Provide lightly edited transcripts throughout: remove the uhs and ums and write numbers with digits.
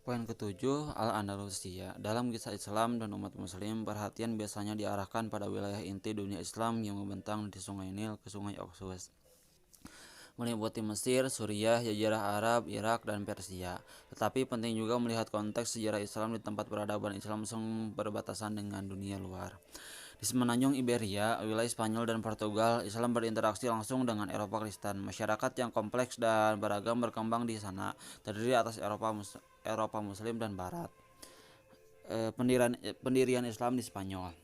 Poin ketujuh, Al-Andalusia. Dalam kisah Islam dan umat muslim, perhatian biasanya diarahkan pada wilayah inti dunia Islam yang membentang di Sungai Nil ke Sungai Oxus, meliputi Mesir, Suriah, Jazirah Arab, Irak, dan Persia. Tetapi penting juga melihat konteks sejarah Islam di tempat peradaban Islam yang berbatasan dengan dunia luar. Di semenanjung Iberia, wilayah Spanyol dan Portugal, Islam berinteraksi langsung dengan Eropa Kristen. Masyarakat yang kompleks dan beragam berkembang di sana, terdiri atas Eropa Muslim dan Barat. Pendirian Islam di Spanyol.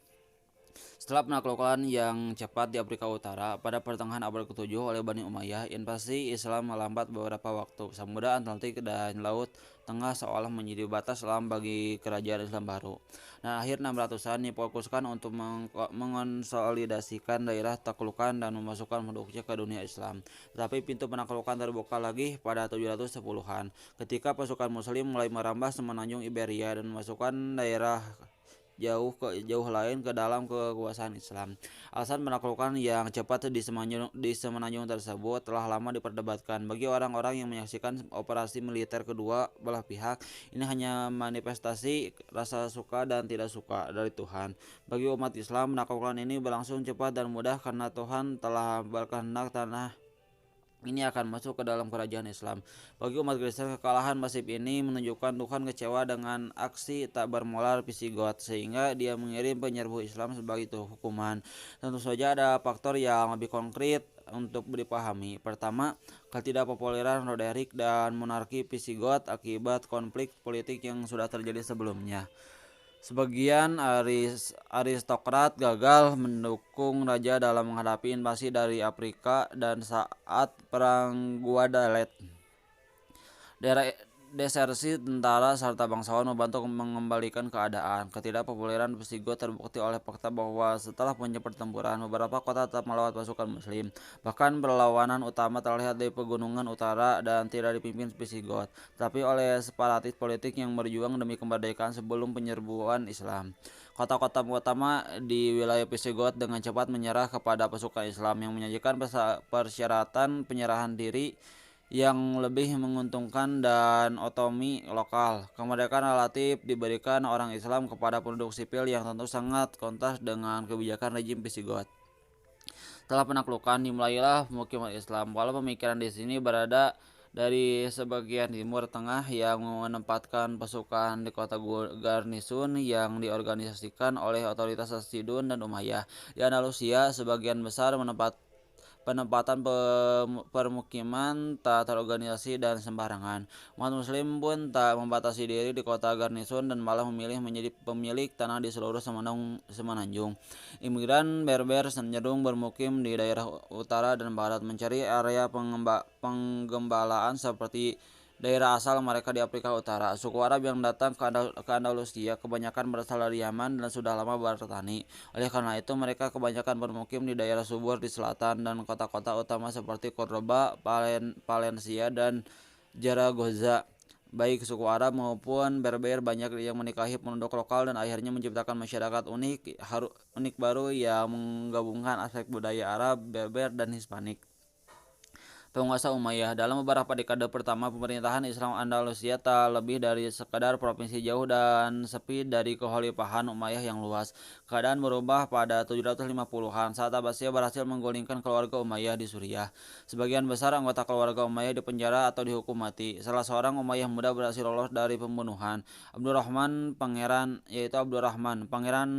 Setelah penaklukan yang cepat di Afrika Utara pada pertengahan abad ke-7 oleh Bani Umayyah, invasi Islam melambat beberapa waktu. Samudra Atlantik dan Laut Tengah seolah menjadi batas alam bagi kerajaan Islam baru. Nah, akhir 600-an difokuskan untuk mengonsolidasikan daerah taklukan dan memasukkan penduduknya ke dunia Islam. Tetapi pintu penaklukan terbuka lagi pada 710-an, ketika pasukan Muslim mulai merambah semenanjung Iberia dan memasukkan daerah jauh lain ke dalam kekuasaan Islam. Alasan penaklukan yang cepat di semenanjung tersebut telah lama diperdebatkan. Bagi orang-orang yang menyaksikan operasi militer kedua belah pihak, ini hanya manifestasi rasa suka dan tidak suka dari Tuhan. Bagi umat Islam, penaklukan ini berlangsung cepat dan mudah karena Tuhan telah berkehendak tanah ini akan masuk ke dalam kerajaan Islam. Bagi umat Kristen, kekalahan masif ini menunjukkan Tuhan kecewa dengan aksi tak bermoral Visigoth, sehingga dia mengirim penyerbu Islam sebagai itu hukuman. Tentu saja ada faktor yang lebih konkret untuk dipahami. Pertama, ketidakpopuleran Roderick dan monarki Visigoth akibat konflik politik yang sudah terjadi sebelumnya. Sebagian aristokrat gagal mendukung raja dalam menghadapi invasi dari Afrika dan saat Perang Guadalete. Daerah desersi tentara serta bangsawan membantu mengembalikan keadaan. Ketidakpopuleran Visigoth terbukti oleh fakta bahwa setelah puncak pertempuran, beberapa kota tetap melawan pasukan Muslim. Bahkan perlawanan utama terlihat di pegunungan utara dan tidak dipimpin Visigoth, tapi oleh separatis politik yang berjuang demi kemerdekaan sebelum penyerbuan Islam. Kota-kota utama di wilayah Visigoth dengan cepat menyerah kepada pasukan Islam yang menyajikan persyaratan penyerahan diri yang lebih menguntungkan dan otonomi lokal. Kemerdekaan relatif diberikan orang Islam kepada penduduk sipil yang tentu sangat kontras dengan kebijakan rejim Visigoth. Setelah penaklukan dimulailah pemukiman Islam. Walau pemikiran di sini berada dari sebagian timur tengah yang menempatkan pasukan di kota garnisun yang diorganisasikan oleh otoritas Sasidun dan Umayyah. Di Andalusia, sebagian besar penempatan permukiman tak terorganisasi dan sembarangan. Umat Muslim pun tak membatasi diri di kota garnisun dan malah memilih menjadi pemilik tanah di seluruh semenanjung. Imigran Berber cenderung bermukim di daerah utara dan barat, mencari area penggembalaan seperti daerah asal mereka di Afrika Utara. Suku Arab yang datang ke Andalusia kebanyakan berasal dari Yaman dan sudah lama bertani. Oleh karena itu, mereka kebanyakan bermukim di daerah subur di selatan dan kota-kota utama seperti Cordoba, Valencia, dan Zaragoza. Baik suku Arab maupun Berber banyak yang menikahi penduduk lokal dan akhirnya menciptakan masyarakat unik baru yang menggabungkan aspek budaya Arab, Berber, dan Hispanik. Penguasa Umayyah dalam beberapa dekade pertama pemerintahan Islam Andalusia tak lebih dari sekadar provinsi jauh dan sepi dari kekhalifahan Umayyah yang luas. Keadaan berubah pada 750-an saat Abbasiyah berhasil menggulingkan keluarga Umayyah di Suriah. Sebagian besar anggota keluarga Umayyah dipenjara atau dihukum mati. Salah seorang Umayyah muda berhasil lolos dari pembunuhan. Abdurrahman pangeran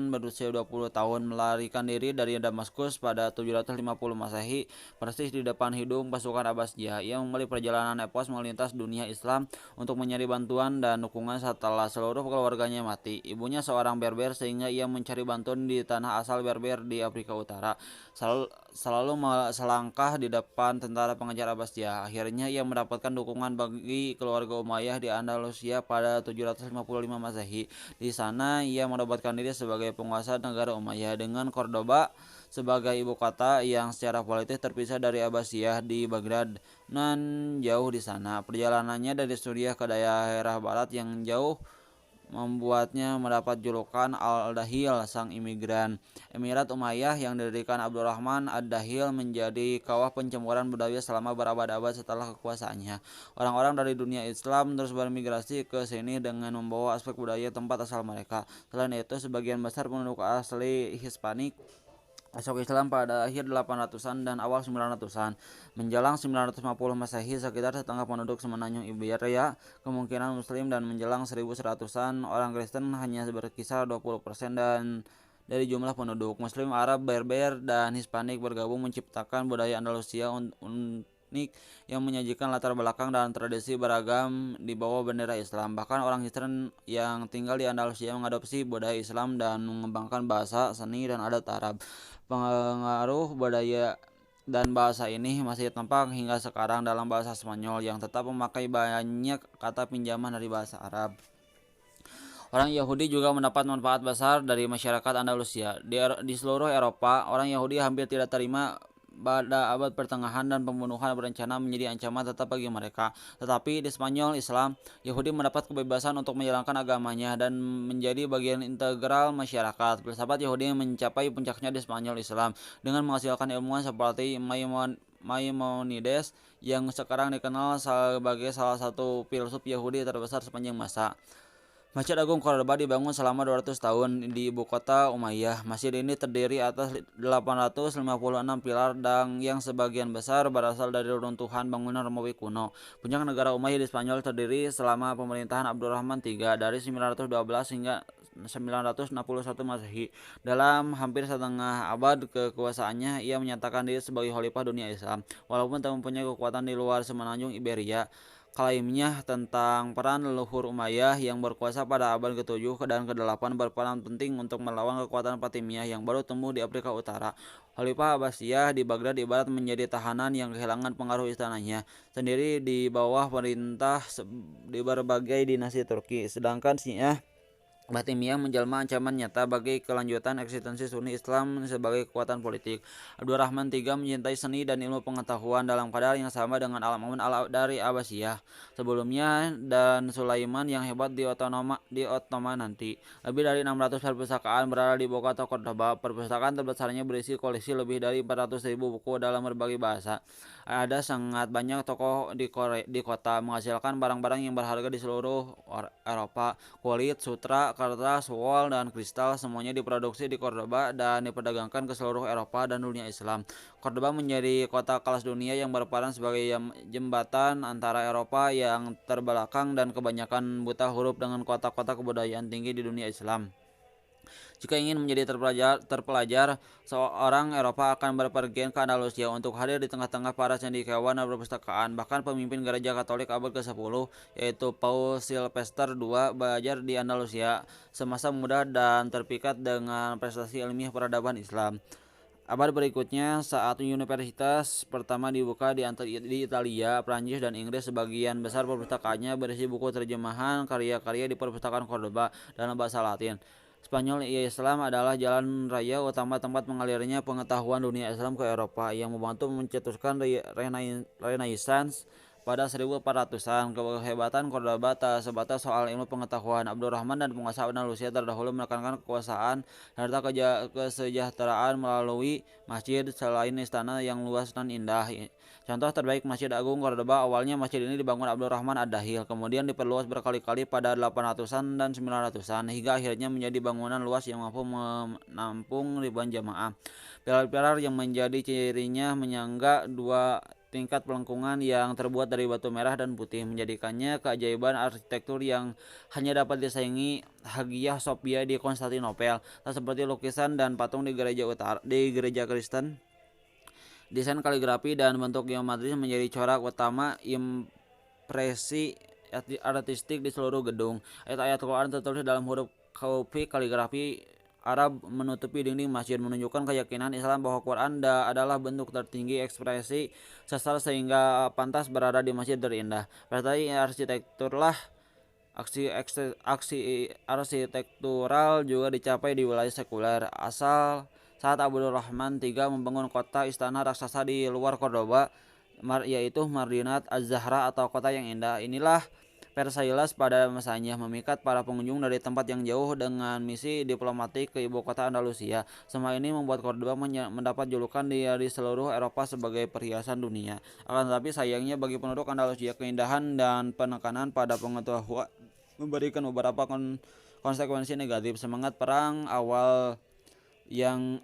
berusia 20 tahun melarikan diri dari Damaskus pada 750 Masehi, persis di depan hidung pasukan Abbasiyah. Ia memulai perjalanan epos melintas dunia Islam untuk mencari bantuan dan dukungan setelah seluruh keluarganya mati. Ibunya seorang Berber sehingga ia mencari bantuan di tanah asal Berber di Afrika Utara. Selalu selangkah di depan tentara pengejar Abbasiyah. Akhirnya ia mendapatkan dukungan bagi keluarga Umayyah di Andalusia pada 755 Masehi. Di sana ia mendapatkan diri sebagai penguasa negara Umayyah dengan Cordoba sebagai ibu kota yang secara politik terpisah dari Abbasiyah di Baghdad nan jauh di sana. Perjalanannya dari Suriah ke daerah barat yang jauh membuatnya mendapat julukan Al-Dahil, sang imigran. Emirat Umayyah yang didirikan Abdurrahman Ad-Dahil menjadi kawah pencemburuan budaya selama berabad-abad setelah kekuasaannya. Orang-orang dari dunia Islam terus bermigrasi ke sini dengan membawa aspek budaya tempat asal mereka. Selain itu, sebagian besar penduduk asli Hispanik masuk Islam pada akhir 800-an dan awal 900-an. Menjelang 950 Masehi, sekitar setengah penduduk Semenanjung Iberia kemungkinan Muslim, dan menjelang 1100-an orang Kristen hanya berkisar 20% dan dari jumlah penduduk. Muslim, Arab, Berber, dan Hispanik bergabung menciptakan budaya Andalusia unik yang menyajikan latar belakang dan tradisi beragam di bawah bendera Islam. Bahkan orang Kristen yang tinggal di Andalusia mengadopsi budaya Islam dan mengembangkan bahasa, seni, dan adat Arab. Pengaruh budaya dan bahasa ini masih tampak hingga sekarang dalam bahasa Spanyol yang tetap memakai banyak kata pinjaman dari bahasa Arab. Orang Yahudi juga mendapat manfaat besar dari masyarakat Andalusia. Di seluruh Eropa, orang Yahudi hampir tidak terima pada abad pertengahan dan pembunuhan berencana menjadi ancaman tetap bagi mereka. Tetapi di Spanyol Islam, Yahudi mendapat kebebasan untuk menjalankan agamanya dan menjadi bagian integral masyarakat. Filsafat Yahudi mencapai puncaknya di Spanyol Islam dengan menghasilkan ilmuwan seperti Maimonides yang sekarang dikenal sebagai salah satu filsuf Yahudi terbesar sepanjang masa. Masjid Agung Cordoba dibangun selama 200 tahun di ibu kota Umayyah. Masjid ini terdiri atas 856 pilar dan yang sebagian besar berasal dari runtuhan bangunan Romawi kuno. Puncak negara Umayyah di Spanyol terdiri selama pemerintahan Abdurrahman III dari 912 hingga 961 Masehi. Dalam hampir setengah abad kekuasaannya, ia menyatakan diri sebagai khalifah dunia Islam. Walaupun tak mempunyai kekuatan di luar Semenanjung Iberia, klaimnya tentang peran leluhur Umayyah yang berkuasa pada abad ke-7 dan ke-8 berperan penting untuk melawan kekuatan Fatimiyah yang baru tumbuh di Afrika Utara. Khalifah Abbasiyah di Baghdad ibarat menjadi tahanan yang kehilangan pengaruh istananya sendiri di bawah perintah di berbagai dinasti Turki. Sedangkan Syiah Fatimiyah menjelma ancaman nyata bagi kelanjutan eksistensi Sunni Islam sebagai kekuatan politik. Abdurrahman III mencintai seni dan ilmu pengetahuan dalam kadar yang sama dengan Al-Ma'mun dari Abbasiyah sebelumnya dan Sulaiman yang hebat di Ottoman nanti. Lebih dari 600 perpustakaan berada di kota Cordoba. Perpustakaan terbesarnya berisi koleksi lebih dari 400.000 buku dalam berbagai bahasa. Ada sangat banyak toko di kota, menghasilkan barang-barang yang berharga di seluruh Eropa. Kulit, sutra, kertas, wol, dan kristal semuanya diproduksi di Cordoba dan diperdagangkan ke seluruh Eropa dan dunia Islam. Cordoba menjadi kota kelas dunia yang berperan sebagai jembatan antara Eropa yang terbelakang dan kebanyakan buta huruf dengan kota-kota kebudayaan tinggi di dunia Islam. Jika ingin menjadi terpelajar, seorang Eropa akan berpergian ke Andalusia untuk hadir di tengah-tengah para cendekiawan dan perpustakaan. Bahkan pemimpin gereja Katolik abad ke-10, yaitu Paus Sylvester II, belajar di Andalusia semasa muda dan terpikat dengan prestasi ilmiah peradaban Islam. Abad berikutnya, saat universitas pertama dibuka di Italia, Prancis, dan Inggris, sebagian besar perpustakaannya berisi buku terjemahan karya-karya di perpustakaan Cordoba dalam bahasa Latin. Spanyol Islam adalah jalan raya utama tempat mengalirnya pengetahuan dunia Islam ke Eropa yang membantu mencetuskan Renaissance pada 1400-an. Kehebatan Cordoba tak sebatas soal ilmu pengetahuan. Abdurrahman dan penguasa Andalusia terdahulu menekankan kekuasaan dan harta kesejahteraan melalui masjid selain istana yang luas dan indah. Contoh terbaik Masjid Agung Cordoba, awalnya masjid ini dibangun Abdurrahman Ad-Dahil, kemudian diperluas berkali-kali pada 800-an dan 900-an hingga akhirnya menjadi bangunan luas yang mampu menampung ribuan jamaah. Pilar-pilar yang menjadi cirinya menyangga dua tingkat pelengkungan yang terbuat dari batu merah dan putih, menjadikannya keajaiban arsitektur yang hanya dapat disaingi Hagia Sophia di Konstantinopel. Tak seperti lukisan dan patung di gereja Kristen, desain kaligrafi dan bentuk geometris menjadi corak utama impresi artistik di seluruh gedung. Ayat-ayat Quran tertulis dalam huruf kaligrafi Arab menutupi dinding masjid, menunjukkan keyakinan Islam bahwa Quran adalah bentuk tertinggi ekspresi sastra sehingga pantas berada di masjid terindah. Prestasi aksi arsitektural juga dicapai di wilayah sekuler. Saat Abdurrahman III membangun kota istana raksasa di luar Cordoba, yaitu Madinat Az-Zahra atau kota yang indah. Inilah Versailles pada masanya, memikat para pengunjung dari tempat yang jauh dengan misi diplomatik ke ibu kota Andalusia. Semua ini membuat Cordoba mendapat julukan di seluruh Eropa sebagai perhiasan dunia. Akan tetapi sayangnya bagi penduduk Andalusia, keindahan dan penekanan pada pengetahuan memberikan beberapa konsekuensi negatif. Semangat perang awal yang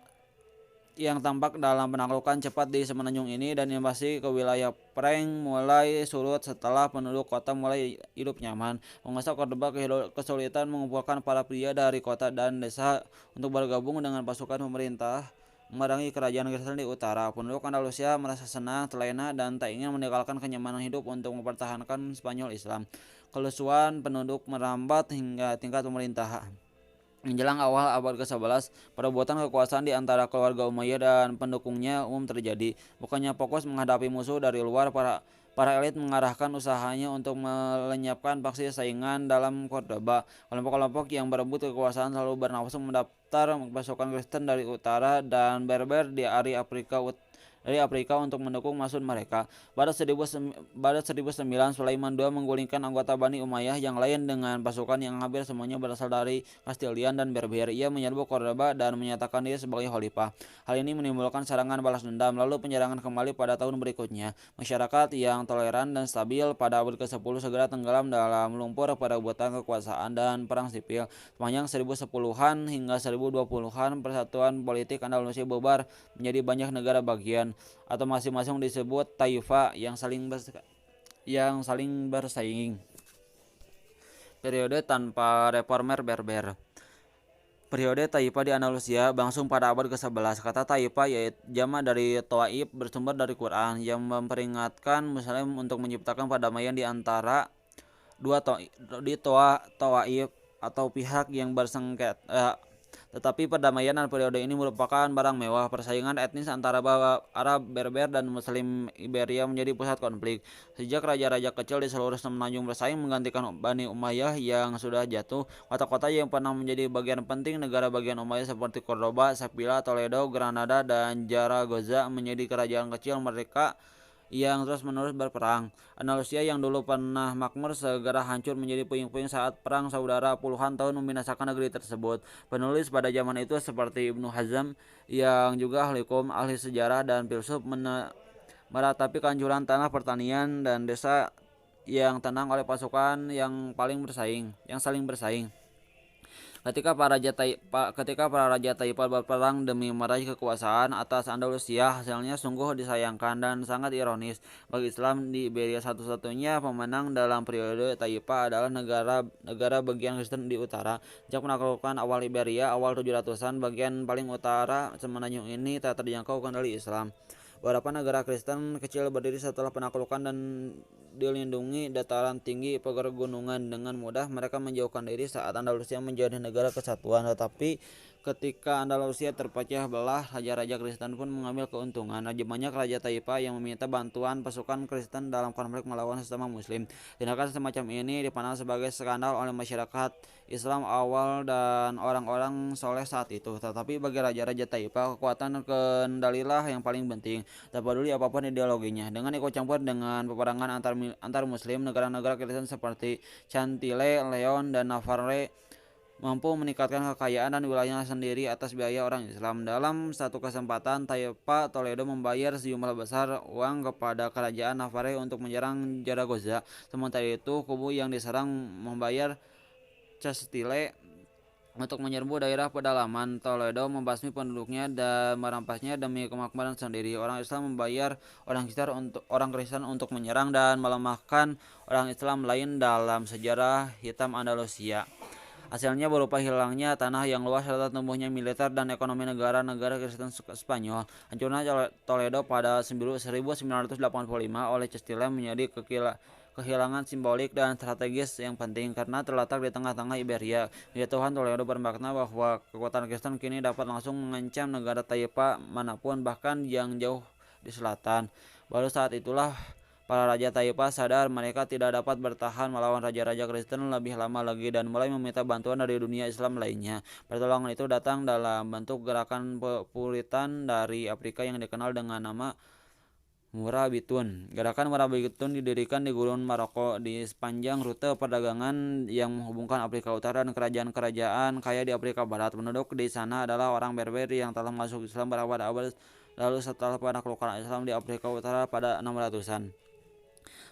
tampak dalam penaklukan cepat di semenanjung ini dan invasi ke wilayah Prank mulai surut setelah penduduk kota mulai hidup nyaman. Penguasa Cordoba kesulitan mengumpulkan para pria dari kota dan desa untuk bergabung dengan pasukan pemerintah memerangi kerajaan Kristen di utara. Penduduk Andalusia merasa senang, terlena, dan tak ingin meninggalkan kenyamanan hidup untuk mempertahankan Spanyol Islam. Kelesuan penduduk merambat hingga tingkat pemerintahan. Menjelang awal abad ke-11, perebutan kekuasaan di antara keluarga Umayyah dan pendukungnya umum terjadi. Bukannya fokus menghadapi musuh dari luar, para elit mengarahkan usahanya untuk melenyapkan faksi saingan dalam Cordoba. Kelompok-kelompok yang berebut kekuasaan selalu bernafsu mendaftar pasukan Kristen dari utara dan Berber dari Afrika untuk mendukung maksud mereka. Pada 1009, Sulaiman II menggulingkan anggota Bani Umayyah yang lain dengan pasukan yang hampir semuanya berasal dari Kastilian dan Berber. Ia menyerbu Cordoba dan menyatakan diri sebagai khalifah. Hal ini menimbulkan serangan balas dendam, lalu penyerangan kembali pada tahun berikutnya. Masyarakat yang toleran dan stabil pada abad ke-10 segera tenggelam dalam lumpur perebutan kekuasaan dan perang sipil. Sepanjang 1010-an hingga 1020-an, persatuan politik Andalusia bubar menjadi banyak negara bagian, atau masing-masing disebut taifa yang saling bersaing. Periode tanpa reformer Berber. Periode taifa di Andalusia berlangsung pada abad ke-11. Kata taifa yaitu jamak dari Tawaif bersumber dari Quran yang memperingatkan Muslim untuk menciptakan perdamaian di antara dua Tawaif atau pihak yang bersengketa. Tetapi perdamaian dan periode ini merupakan barang mewah. Persaingan etnis antara Arab Berber dan Muslim Iberia menjadi pusat konflik. Sejak raja-raja kecil di seluruh semenanjung bersaing menggantikan Bani Umayyah yang sudah jatuh, kota-kota yang pernah menjadi bagian penting negara bagian Umayyah seperti Cordoba, Sevilla, Toledo, Granada, dan Zaragoza menjadi kerajaan kecil mereka yang terus-menerus berperang. Andalusia yang dulu pernah makmur segera hancur menjadi puing-puing saat perang saudara puluhan tahun membinasakan negeri tersebut. Penulis pada zaman itu seperti Ibnu Hazm yang juga ahli hukum, ahli sejarah dan filsuf meratapi kehancuran tanah pertanian dan desa yang tenang oleh pasukan yang saling bersaing. Ketika para raja Taifah berperang demi meraih kekuasaan atas Andalusia, hasilnya sungguh disayangkan dan sangat ironis. Bagi Islam di Iberia, satu-satunya pemenang dalam periode Taifah adalah negara bagian Kristen di utara. Sejak penaklukan awal Iberia awal 700-an, bagian paling utara semenanjung ini tak terjangkau kendali Islam. Beberapa negara Kristen kecil berdiri setelah penaklukan dan dilindungi dataran tinggi pegunungan. Dengan mudah mereka menjauhkan diri saat Andalusia menjadi negara kesatuan. Tetapi ketika Andalusia terpecah belah, raja-raja Kristen pun mengambil keuntungan. Banyak raja Taifah yang meminta bantuan pasukan Kristen dalam konflik melawan sesama Muslim. Tindakan semacam ini dipandang sebagai skandal oleh masyarakat Islam awal dan orang-orang soleh saat itu. Tetapi bagi raja-raja Taifah, kekuatan kendalilah yang paling penting. Tak peduli apapun ideologinya. Dengan ikut campur dengan peperangan antar Muslim, negara-negara Kristen seperti Cantile, Leon, dan Navarre mampu meningkatkan kekayaan dan wilayahnya sendiri atas biaya orang Islam. Dalam satu kesempatan, Taifah Toledo membayar sejumlah besar uang kepada kerajaan Navarre untuk menyerang Zaragoza. Sementara itu, kubu yang diserang membayar Castile untuk menyerbu daerah pedalaman. Toledo membasmi penduduknya dan merampasnya demi kemakmuran sendiri. Orang Islam membayar orang Kristen untuk menyerang dan melemahkan orang Islam lain dalam sejarah hitam Andalusia. Hasilnya berupa hilangnya tanah yang luas serta tumbuhnya militer dan ekonomi negara-negara Kristen Spanyol. Hancurnya Toledo pada 1985 oleh Castile menjadi kehilangan simbolik dan strategis yang penting karena terletak di tengah-tengah Iberia. Kejatuhan Toledo bermakna bahwa kekuatan Kristen kini dapat langsung mengancam negara Taifah manapun, bahkan yang jauh di selatan. Baru saat itulah para raja Taifah sadar mereka tidak dapat bertahan melawan raja-raja Kristen lebih lama lagi dan mulai meminta bantuan dari dunia Islam lainnya. Pertolongan itu datang dalam bentuk gerakan Puritan dari Afrika yang dikenal dengan nama Murabitun. Gerakan Murabitun didirikan di Gurun Maroko di sepanjang rute perdagangan yang menghubungkan Afrika Utara dan kerajaan-kerajaan kaya di Afrika Barat. Penduduk di sana adalah orang Berber yang telah masuk Islam berabad-abad lalu setelah penaklukan Islam di Afrika Utara pada 600-an.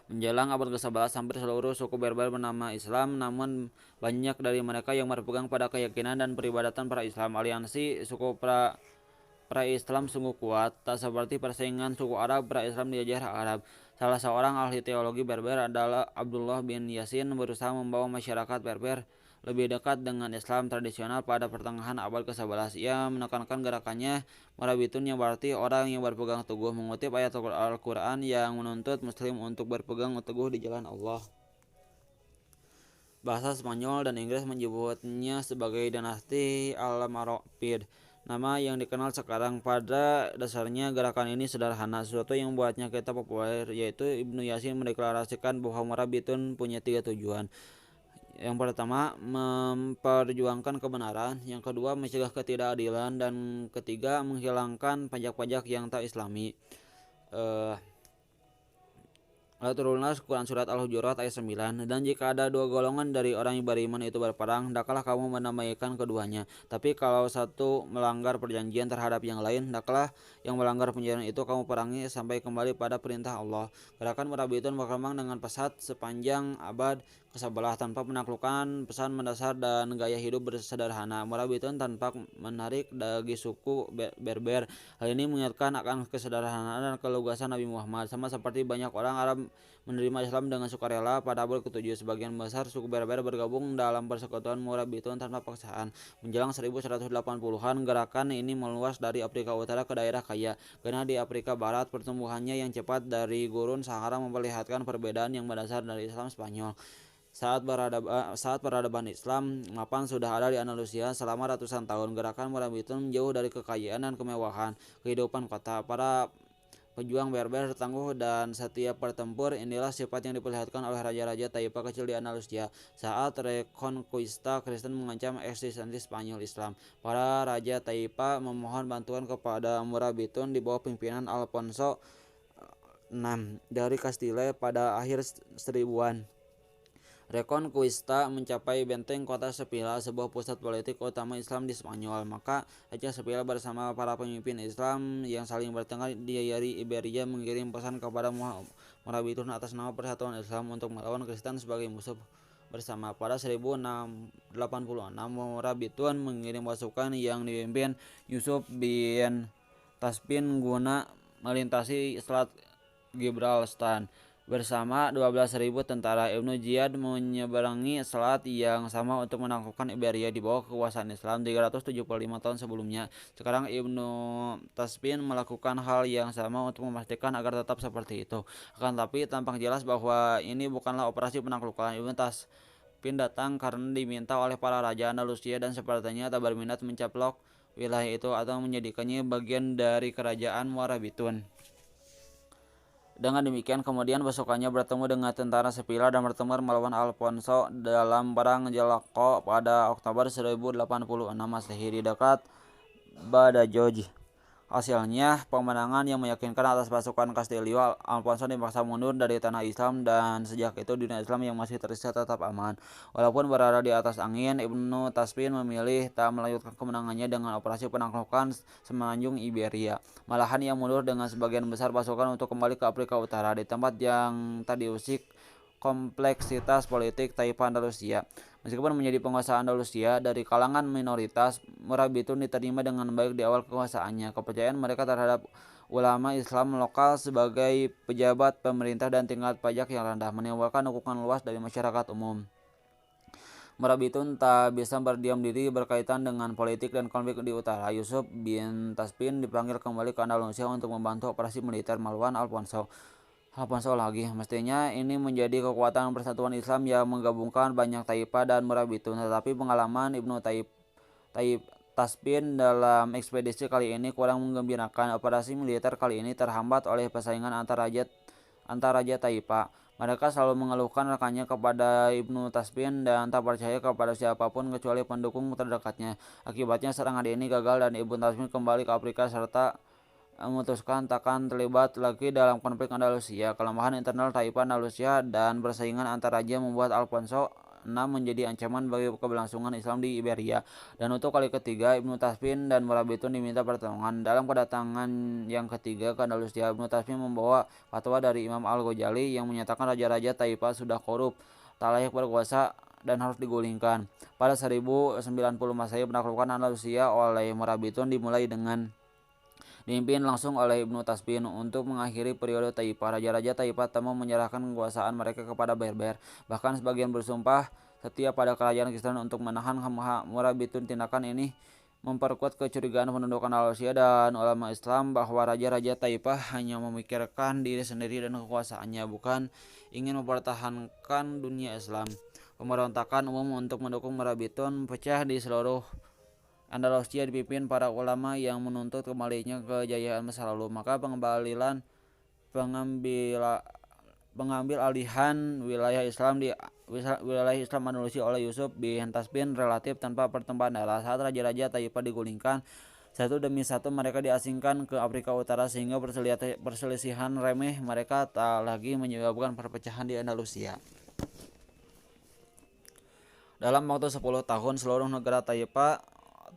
Menjelang abad ke-11, hampir seluruh suku Berber bernama Islam, namun banyak dari mereka yang berpegang pada keyakinan dan peribadatan pra-Islam. Aliansi suku pra-Islam sungguh kuat, tak seperti persaingan suku Arab pra-Islam di jazirah Arab. Salah seorang ahli teologi Berber adalah Abdullah bin Yasin berusaha membawa masyarakat Berber lebih dekat dengan Islam tradisional pada pertengahan abad ke-11. Ia menekankan gerakannya Murabitun yang berarti orang yang berpegang teguh, mengutip ayat Al-Quran yang menuntut muslim untuk berpegang teguh di jalan Allah. Bahasa Spanyol dan Inggris menyebutnya sebagai dinasti Almoravid, nama yang dikenal sekarang. Pada dasarnya gerakan ini sederhana, sesuatu yang membuatnya kita populer, yaitu Ibnu Yasin mendeklarasikan bahwa Murabitun punya 3 tujuan. Yang pertama, memperjuangkan kebenaran. Yang kedua, mencegah ketidakadilan. Dan ketiga, menghilangkan pajak-pajak yang tak islami. Lalu turunlah Quran surat Al-Hujurat ayat 9. Dan jika ada 2 golongan dari orang yang beriman itu berperang, hendaklah kamu mendamaikan keduanya. Tapi kalau satu melanggar perjanjian terhadap yang lain, hendaklah yang melanggar perjanjian itu kamu perangi sampai kembali pada perintah Allah. Gerakan Murabitun berkembang dengan pesat sepanjang abad ke-11 tanpa penaklukan, pesan mendasar dan gaya hidup bersederhana. Murabitun tanpa menarik dari suku Berber. Hal ini mengingatkan akan kesederhanaan dan kelugasan Nabi Muhammad. Sama seperti banyak orang Arab menerima Islam dengan sukarela pada abad ke-7, sebagian besar suku Berber bergabung dalam persekutuan Murabitun tanpa paksaan. Menjelang 1180-an, gerakan ini meluas dari Afrika Utara ke daerah kaya. Karena di Afrika Barat, pertumbuhannya yang cepat dari gurun Sahara memperlihatkan perbedaan yang berdasar dari Islam Spanyol. Saat peradaban Islam mapan sudah ada di Andalusia selama ratusan tahun. Gerakan Murabitun jauh dari kekayaan dan kemewahan kehidupan kota. Para pejuang Berber tangguh dan setiap bertempur. Inilah sifat yang diperlihatkan oleh raja-raja Taipa kecil di Andalusia saat Reconquista Kristen mengancam eksistensi Spanyol Islam. Para raja Taipa memohon bantuan kepada Murabitun di bawah pimpinan Alfonso VI dari Castile pada akhir 1000-an. Reconquista mencapai benteng kota Sevilla, sebuah pusat politik utama Islam di Spanyol. Maka Raja Sevilla bersama para pemimpin Islam yang saling bertengkar di Iberia mengirim pesan kepada Murabitun atas nama Persatuan Islam untuk melawan Kristen sebagai musuh bersama. Pada 1086, Murabitun mengirim pasukan yang dipimpin Yusuf bin Taspin guna melintasi Selat Gibraltar. Bersama 12.000 tentara, Ibnu Ziyad menyeberangi selat yang sama untuk menaklukkan Iberia di bawah kekuasaan Islam 375 tahun sebelumnya. Sekarang Ibnu Taspin melakukan hal yang sama untuk memastikan agar tetap seperti itu. Akan tapi tampak jelas bahwa ini bukanlah operasi penaklukan. Ibnu Taspin datang karena diminta oleh para raja Andalusia dan sepertinya tak berminat mencaplok wilayah itu atau menjadikannya bagian dari kerajaan Murabitun. Dengan demikian, kemudian pasukannya bertemu dengan tentara Sevilla dan bertempur melawan Alfonso dalam perang Jelako pada Oktober 1086 Masehi di dekat Badajoz. Hasilnya, pemenangan yang meyakinkan atas pasukan Kastilio. Alfonso dipaksa mundur dari tanah Islam dan sejak itu dunia Islam yang masih tersisa tetap aman. Walaupun berada di atas angin, Ibnu Taspin memilih tak melanjutkan kemenangannya dengan operasi penaklukan semenanjung Iberia. Malahan ia mundur dengan sebagian besar pasukan untuk kembali ke Afrika Utara, di tempat yang tak diusik kompleksitas politik Taifa Andalusia. Meskipun menjadi penguasa Andalusia dari kalangan minoritas, Murabitun diterima dengan baik di awal kekuasaannya. Kepercayaan mereka terhadap ulama Islam lokal sebagai pejabat pemerintah dan tingkat pajak yang rendah menimbulkan dukungan luas dari masyarakat umum. Murabitun tak bisa berdiam diri berkaitan dengan politik dan konflik di utara. Yusuf bin Taspin dipanggil kembali ke Andalusia untuk membantu operasi militer melawan Alfonso lagi. Mestinya ini menjadi kekuatan persatuan Islam yang menggabungkan banyak Taifa dan Murabitun. Tetapi pengalaman Ibnu Taspin dalam ekspedisi kali ini kurang menggembirakan. Operasi militer kali ini terhambat oleh persaingan antar raja Taifa. Mereka selalu mengeluhkan rekannya kepada Ibnu Taspin dan tak percaya kepada siapapun kecuali pendukung terdekatnya. Akibatnya serangan ini gagal dan Ibnu Taspin kembali ke Afrika serta memutuskan takkan terlibat lagi dalam konflik Andalusia. Kelemahan internal Taifah Andalusia dan persaingan antar raja membuat Alfonso VI menjadi ancaman bagi keberlangsungan Islam di Iberia. Dan untuk kali ketiga, Ibnu Tasfin dan Murabitun diminta pertolongan. Dalam kedatangan yang ketiga ke Andalusia, Ibnu Tasfin membawa fatwa dari Imam Al-Ghazali yang menyatakan raja-raja Taifah sudah korup, tak layak berkuasa, dan harus digulingkan. Pada 1090 Masehi, penaklukan Andalusia oleh Murabitun dimulai dengan dipimpin langsung oleh Ibnu Tasfin. Untuk mengakhiri periode Taifah, raja-raja Taifah tak mau menyerahkan kekuasaan mereka kepada Berber. Bahkan sebagian bersumpah setia pada kerajaan Kristen untuk menahan Murabitun. Tindakan ini memperkuat kecurigaan penduduk Andalusia dan ulama Islam bahwa raja-raja Taifah hanya memikirkan diri sendiri dan kekuasaannya, bukan ingin mempertahankan dunia Islam. Pemberontakan umum untuk mendukung Murabitun pecah di seluruh Andalusia dipimpin para ulama yang menuntut kembalinya kejayaan masa lalu. Maka pengambil alihan wilayah Islam Andalusia oleh Yusuf bin Tasfin relatif tanpa pertumpahan darah. Saat raja-raja Taifah digulingkan satu demi satu, mereka diasingkan ke Afrika Utara sehingga perselisihan remeh mereka tak lagi menyebabkan perpecahan di Andalusia. Dalam waktu 10 tahun, seluruh negara Taifah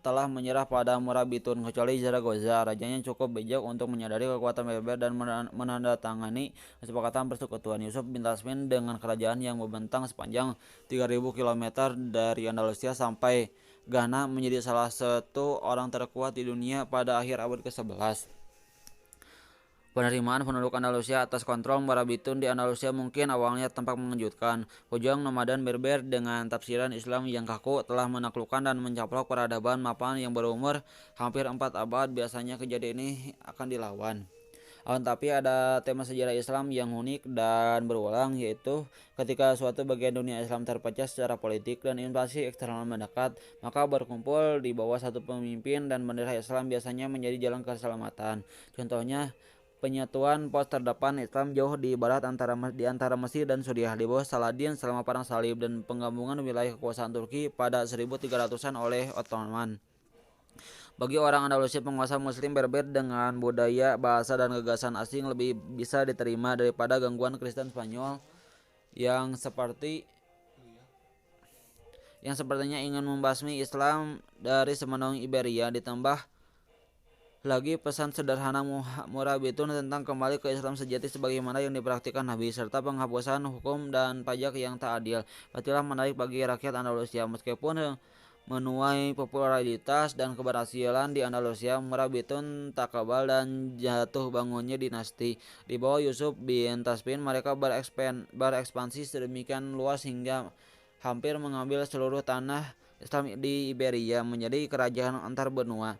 telah menyerah pada Murabitun kecuali Zaragoza. Rajanya cukup bijak untuk menyadari kekuatan Berber dan menandatangani kesepakatan persekutuan. Yusuf bin Tasfin dengan kerajaan yang membentang sepanjang 3.000 km dari Andalusia sampai Ghana menjadi salah satu orang terkuat di dunia pada akhir abad ke-11. Penerimaan penduduk Andalusia atas kontrol Murabitun di Andalusia mungkin awalnya tampak mengejutkan. Pejuang nomaden Berber dengan tafsiran Islam yang kaku telah menaklukkan dan mencaplok peradaban mapan yang berumur hampir 4 abad. Biasanya kejadian ini akan dilawan. Tapi ada tema sejarah Islam yang unik dan berulang, yaitu ketika suatu bagian dunia Islam terpecah secara politik dan invasi eksternal mendekat, maka berkumpul di bawah satu pemimpin dan bendera Islam biasanya menjadi jalan keselamatan. Contohnya, penyatuan pos terdepan Islam jauh di barat di antara Mesir dan Suriah di bawah Saladin selama Perang Salib, dan penggabungan wilayah kekuasaan Turki pada 1300-an oleh Ottoman. Bagi orang Andalusia, penguasa Muslim Berber dengan budaya, bahasa, dan gagasan asing lebih bisa diterima daripada gangguan Kristen Spanyol yang sepertinya ingin membasmi Islam dari semenanjung Iberia. Ditambah lagi pesan sederhana Murabitun tentang kembali ke Islam sejati sebagaimana yang dipraktikkan Nabi, serta penghapusan hukum dan pajak yang tak adil, pastilah menarik bagi rakyat Andalusia. Meskipun menuai popularitas dan keberhasilan di Andalusia, Murabitun tak kebal dan jatuh bangunnya dinasti. Di bawah Yusuf bin Tasfin, mereka berekspansi sedemikian luas hingga hampir mengambil seluruh tanah Islam di Iberia menjadi kerajaan antar benua.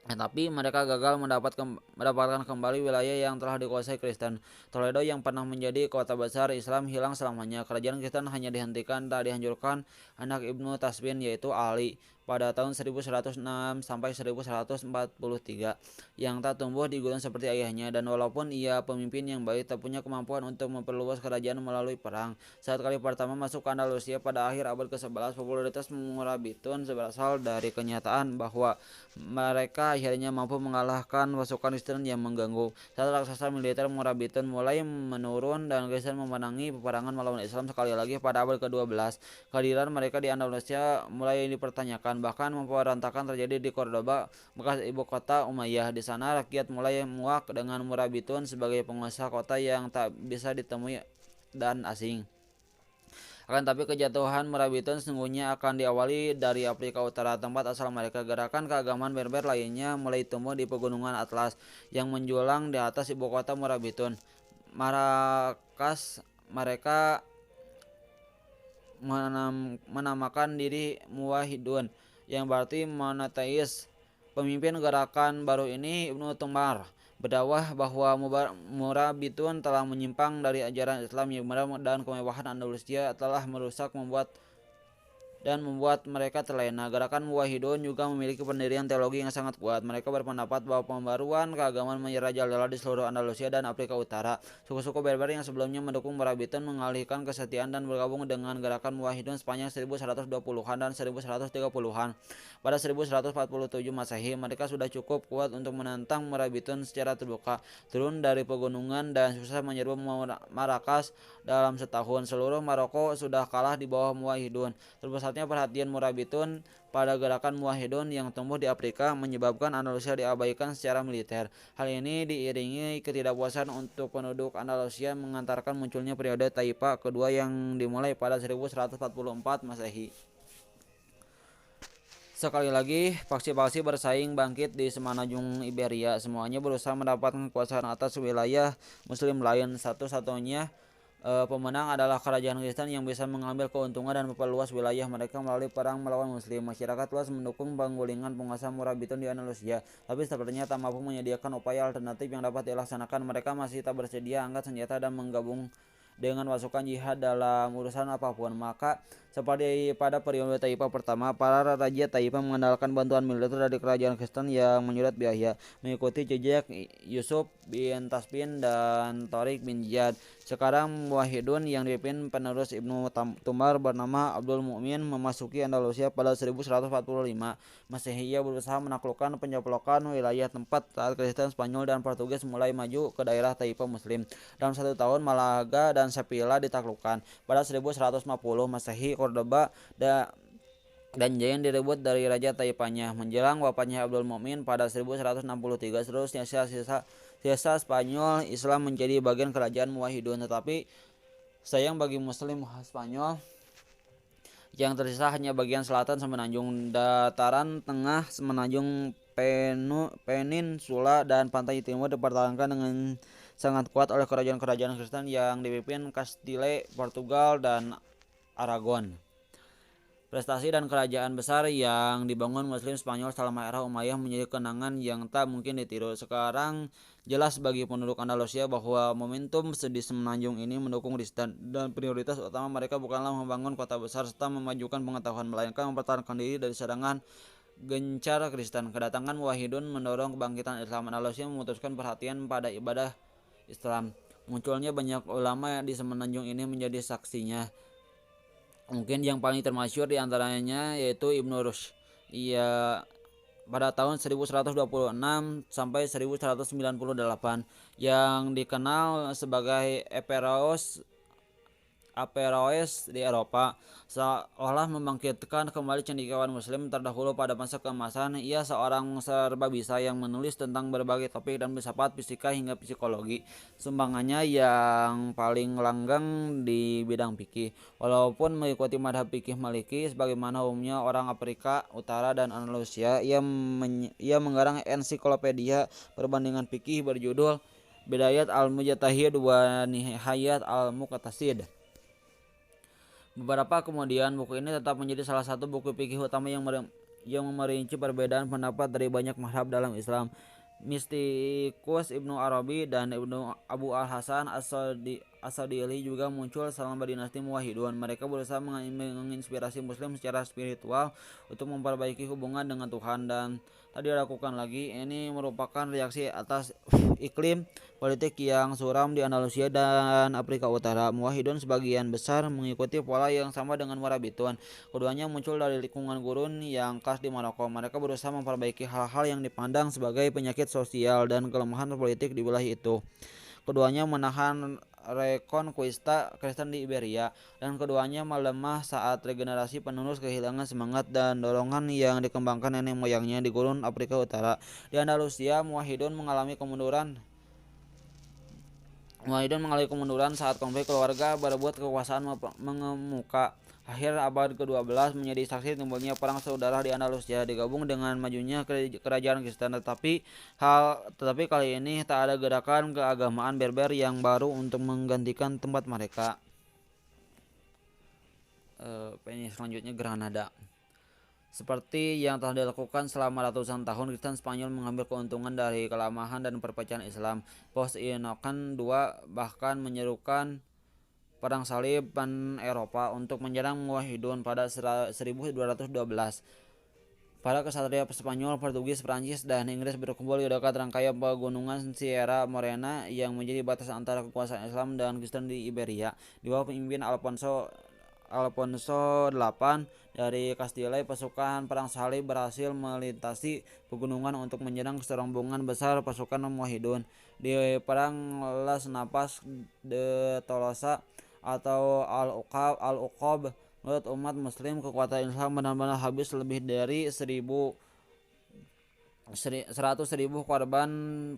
Tapi mereka gagal mendapatkan kembali wilayah yang telah dikuasai Kristen. Toledo yang pernah menjadi kota besar Islam hilang selamanya. Kerajaan Kristen hanya dihentikan, tak dihancurkan, anak Ibnu Tasfin yaitu Ali pada tahun 1106 sampai 1143 yang tak tumbuh di gunung seperti ayahnya, dan walaupun ia pemimpin yang baik, tak punya kemampuan untuk memperluas kerajaan melalui perang. Saat kali pertama masuk ke Andalusia pada akhir abad ke-11, popularitas Murabitun berasal dari kenyataan bahwa mereka akhirnya mampu mengalahkan pasukan Kristen yang mengganggu. Saat raksasa militer Murabitun mulai menurun dan Kristen memenangi peperangan melawan Islam sekali lagi pada abad ke-12, kehadiran mereka di Andalusia mulai dipertanyakan. Bahkan pemberontakan terjadi di Cordoba, bekas ibu kota Umayyah. Di sana rakyat mulai muak dengan Murabitun sebagai penguasa kota yang tak bisa ditemui dan asing. Tapi kejatuhan Murabitun sesungguhnya akan diawali dari Afrika Utara, tempat asal mereka. Gerakan keagamaan Berber lainnya mulai tumbuh di pegunungan Atlas yang menjulang di atas ibu kota Murabitun, Marrakas. Mereka menamakan diri Muwahhidun, yang berarti monoteis. Pemimpin gerakan baru ini, Ibnu Tumar, berdakwah bahwa Murabitun telah menyimpang dari ajaran Islam yang benar dan kemewahan Andalusia telah membuat dan membuat mereka terlena. Gerakan Muwahhidun juga memiliki pendirian teologi yang sangat kuat. Mereka berpendapat bahwa pembaruan keagamaan merajalela di seluruh Andalusia dan Afrika Utara. Suku-suku Berber yang sebelumnya mendukung Morabitun mengalihkan kesetiaan dan bergabung dengan gerakan Muwahhidun sepanjang 1120-an dan 1130-an. Pada 1147 Masehi, mereka sudah cukup kuat untuk menentang Morabitun secara terbuka, turun dari pegunungan dan susah menyerbu Marrakas dalam setahun. Seluruh Maroko sudah kalah di bawah Muwahhidun. Terbesarnya perhatian Morabitun pada gerakan Muwahhidun yang tumbuh di Afrika menyebabkan Andalusia diabaikan secara militer. Hal ini diiringi ketidakpuasan untuk penduduk Andalusia mengantarkan munculnya periode Taifa kedua yang dimulai pada 1144 Masehi. Sekali lagi, faksi-faksi bersaing bangkit di semenanjung Iberia. Semuanya berusaha mendapatkan kekuasaan atas wilayah Muslim lain. Satu-satunya pemenang adalah kerajaan Kristen yang bisa mengambil keuntungan dan memperluas wilayah mereka melalui perang melawan Muslim. Masyarakat luas mendukung penggulingan penguasa Morabitun di Andalusia, tapi sepertinya tak mampu menyediakan upaya alternatif yang dapat dilaksanakan. Mereka masih tak bersedia angkat senjata dan menggabung dengan pasukan jihad dalam urusan apapun. Maka seperti pada periode Taifa pertama, para raja Taifa mengandalkan bantuan militer dari kerajaan Kristen yang menyulut biaya, mengikuti jejak Yusuf bin Tasbin dan Tariq bin Ziyad. Sekarang Muwahhidun yang dipimpin penerus Ibnu Tumar bernama Abdul Mukmin memasuki Andalusia pada 1145 Masehi. Ia berusaha menaklukkan penjaplokan wilayah tempat saat Kristen Spanyol dan Portugis mulai maju ke daerah Taifa Muslim. Dalam 1 tahun Malaga dan Sevilla ditaklukkan. Pada 1150 Masehi Cordoba dan Jain direbut dari Raja Taifanya. Menjelang wafatnya Abdul Mukmin pada 1163, seluruh sisa Spanyol Islam menjadi bagian kerajaan Muwahhidun. Tetapi sayang bagi Muslim Spanyol, yang tersisa hanya bagian selatan semenanjung, dataran tengah, semenanjung peninsula dan pantai timur dipertahankan dengan sangat kuat oleh kerajaan-kerajaan Kristen yang dipimpin Castile, Portugal, dan Aragon. Prestasi dan kerajaan besar yang dibangun Muslim Spanyol selama era Umayyah menjadi kenangan yang tak mungkin ditiru. Sekarang jelas bagi penduduk Andalusia bahwa momentum di semenanjung ini mendukung Kristen, dan prioritas utama mereka bukanlah membangun kota besar serta memajukan pengetahuan, melainkan mempertahankan diri dari serangan gencar Kristen. Kedatangan Muwahhidun mendorong kebangkitan Islam. Andalusia memutuskan perhatian pada ibadah Islam. Munculnya banyak ulama di semenanjung ini menjadi saksinya. Mungkin yang paling termasyhur di antaranya yaitu Ibnu Rushd. Ia pada tahun 1126 sampai 1198 yang dikenal sebagai Averroes di Eropa, seolah membangkitkan kembali cendekiawan Muslim terdahulu pada masa keemasan. Ia seorang serba bisa yang menulis tentang berbagai topik dan filsafat, fisika hingga psikologi. Sumbangannya yang paling langgang di bidang fikih. Walaupun mengikuti madhab fikih Maliki sebagaimana umumnya orang Afrika Utara dan Andalusia, ia menggarang ensiklopedia perbandingan fikih berjudul Bidayat al-Mujtahid wa Nihayat al-Muqtasid. Beberapa kemudian, buku ini tetap menjadi salah satu buku fikih utama yang merinci perbedaan pendapat dari banyak mazhab dalam Islam. Mistikus Ibnu Arabi dan Ibnu Abu Al-Hasan As-Sadili juga muncul selama dinasti Muwahhidun. Mereka berusaha menginspirasi Muslim secara spiritual untuk memperbaiki hubungan dengan Tuhan, dan tak dilakukan lagi. Ini merupakan reaksi atas iklim politik yang suram di Andalusia dan Afrika Utara. Muwahhidun sebagian besar mengikuti pola yang sama dengan Morabitun. Keduanya muncul dari lingkungan gurun yang khas di Maroko. Mereka berusaha memperbaiki hal-hal yang dipandang sebagai penyakit sosial dan kelemahan politik di wilayah itu. Keduanya menahan Reconquista Kristen di Iberia, dan keduanya melemah saat regenerasi penerus kehilangan semangat dan dorongan yang dikembangkan nenek moyangnya di gurun Afrika Utara. Di Andalusia, Muwahhidun mengalami kemunduran saat konflik keluarga berebut kekuasaan mengemuka. Akhir abad ke-12 menjadi saksi timbulnya perang saudara di Andalusia digabung dengan majunya kerajaan Kristen, tetapi kali ini tak ada gerakan keagamaan Berber yang baru untuk menggantikan tempat mereka. Selanjutnya Granada. Seperti yang telah dilakukan selama ratusan tahun, Kristen Spanyol mengambil keuntungan dari kelemahan dan perpecahan Islam. Post-Inokan II bahkan menyerukan perang salib pan-Eropa untuk menyerang Muwahhidun pada 1212. Para kesatria Spanyol, Portugis, Prancis, dan Inggris berkumpul di dekat rangkaian pegunungan Sierra Morena yang menjadi batas antara kekuasaan Islam dan Kristen di Iberia. Di bawah pemimpin Alfonso VIII dari Castile, pasukan perang salib berhasil melintasi pegunungan untuk menyerang serombongan besar pasukan Muwahhidun. Di perang Las Navas de Tolosa atau Al-Uqab, menurut umat muslim kekuatan Islam benar-benar habis. Lebih dari 100.000 korban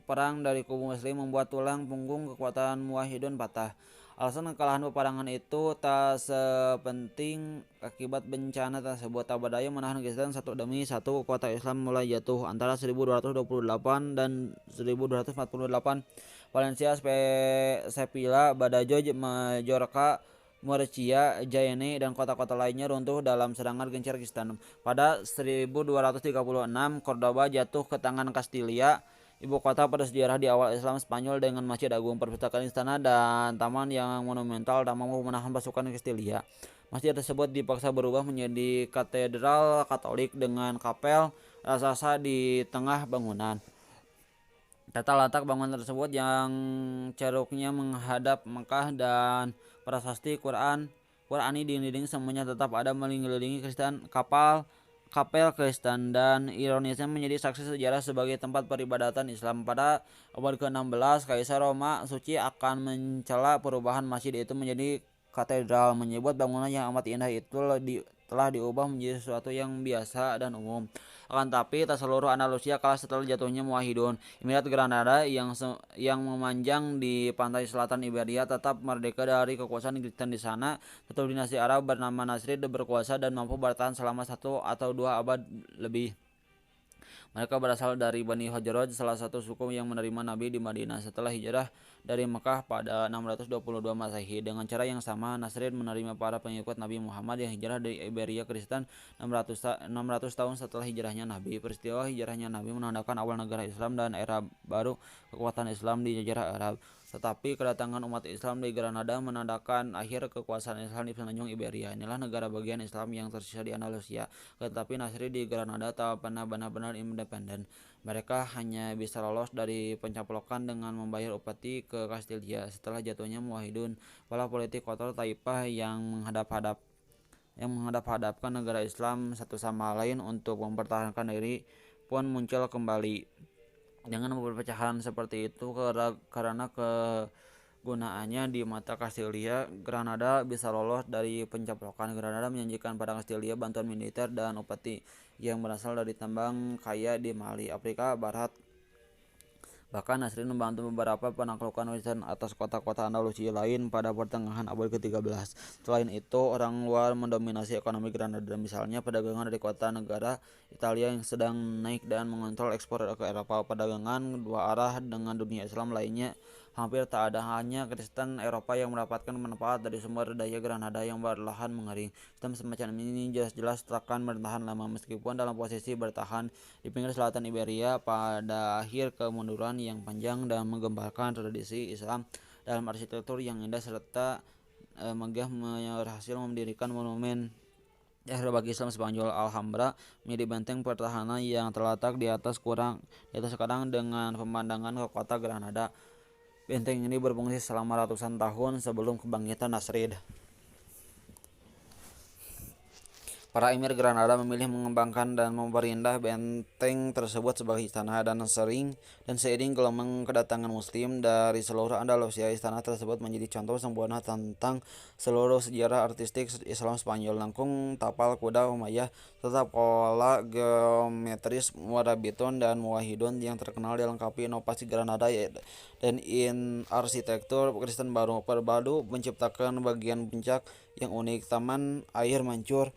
perang dari kubu muslim membuat tulang punggung kekuatan Muwahhidun patah. Alasan kekalahan peperangan itu tak sepenting akibat bencana tersebut. Tak berdaya menahan Kristen satu demi satu, kekuatan Islam mulai jatuh antara 1228 dan 1248. Valencia, Sevilla, Badajoz, Mallorca, Murcia, Jaén, dan kota-kota lainnya runtuh dalam serangan gencar Kristen. Pada 1236, Cordoba jatuh ke tangan Kastilia, ibu kota pada sejarah di awal Islam Spanyol, dengan masjid agung, perpustakaan, istana, dan taman yang monumental tak mampu menahan pasukan Kastilia. Masjid tersebut dipaksa berubah menjadi katedral Katolik dengan kapel raksasa di tengah bangunan. Tata letak bangunan tersebut yang ceruknya menghadap Mekah dan prasasti Qurani di dinding semuanya tetap ada mengelilingi kapel Kristen, dan ironisnya menjadi saksi sejarah sebagai tempat peribadatan Islam. Pada abad ke-16, Kaisar Roma Suci akan mencela perubahan masjid itu menjadi katedral, menyebut bangunan yang amat indah itu telah diubah menjadi sesuatu yang biasa dan umum. Akan tapi tak seluruh Andalusia kalah setelah jatuhnya Muwahhidun. Emirat Granada yang memanjang di pantai selatan Iberia tetap merdeka dari kekuasaan Kristen di sana. Satu dinasti Arab bernama Nasrid berkuasa dan mampu bertahan selama 1 atau 2 abad lebih. Mereka berasal dari Bani Hajraj, salah satu suku yang menerima Nabi di Madinah setelah hijrah dari Mekah pada 622 Masehi. Dengan cara yang sama, Nasrid menerima para pengikut Nabi Muhammad yang hijrah dari Iberia Kristen 600 tahun setelah hijrahnya Nabi. Peristiwa hijrahnya Nabi menandakan awal negara Islam dan era baru kekuatan Islam di jazirah Arab. Tetapi kedatangan umat Islam di Granada menandakan akhir kekuasaan Islam di semenanjung Iberia. Inilah negara bagian Islam yang tersisa di Andalusia. Tetapi Nasrid di Granada tak pernah benar-benar independen. Mereka hanya bisa lolos dari pencaplokan dengan membayar upeti ke Kastilia. Setelah jatuhnya Muwahhidun, pola politik kotor Taifah yang menghadap-hadapkan negara Islam satu sama lain untuk mempertahankan diri pun muncul kembali. Dengan perpecahan seperti itu, karena kegunaannya di mata Kastilia, Granada bisa lolos dari pencaplokan. Granada menjanjikan pada Kastilia bantuan militer dan upeti yang berasal dari tambang kaya di Mali, Afrika Barat. Bahkan Nasrid membantu beberapa penaklukan Kristen atas kota-kota Andalusia lain pada pertengahan abad ke-13. Selain itu, orang luar mendominasi ekonomi Granada, misalnya perdagangan dari kota negara Italia yang sedang naik dan mengontrol ekspor ke Eropa. Perdagangan dua arah dengan dunia Islam lainnya hampir tak ada, hanya Kristen Eropa yang mendapatkan manfaat dari sumber daya Granada yang perlahan mengering. Sistem semacam ini jelas-jelas takkan bertahan lama. Meskipun dalam posisi bertahan di pinggir selatan Iberia pada akhir kemunduran yang panjang dan menggemparkan tradisi Islam dalam arsitektur yang indah serta megah, berhasil mendirikan monumen bagi Islam Spanyol. Alhambra menjadi benteng pertahanan yang terletak di atas kadang dengan pemandangan ke kota Granada. Benteng ini berfungsi selama ratusan tahun sebelum kebangkitan Nasrid. Para emir Granada memilih mengembangkan dan memperindah benteng tersebut sebagai istana, dan seiring gelombang kedatangan Muslim dari seluruh Andalusia, istana tersebut menjadi contoh sempurna tentang seluruh sejarah artistik Islam Spanyol. Langkung tapal kuda Umayyah serta pola geometris Murabitun dan Muwahhidun yang terkenal dilengkapi inovasi Granada dan arsitektur Kristen baru. Perbadu menciptakan bagian puncak yang unik, taman air mancur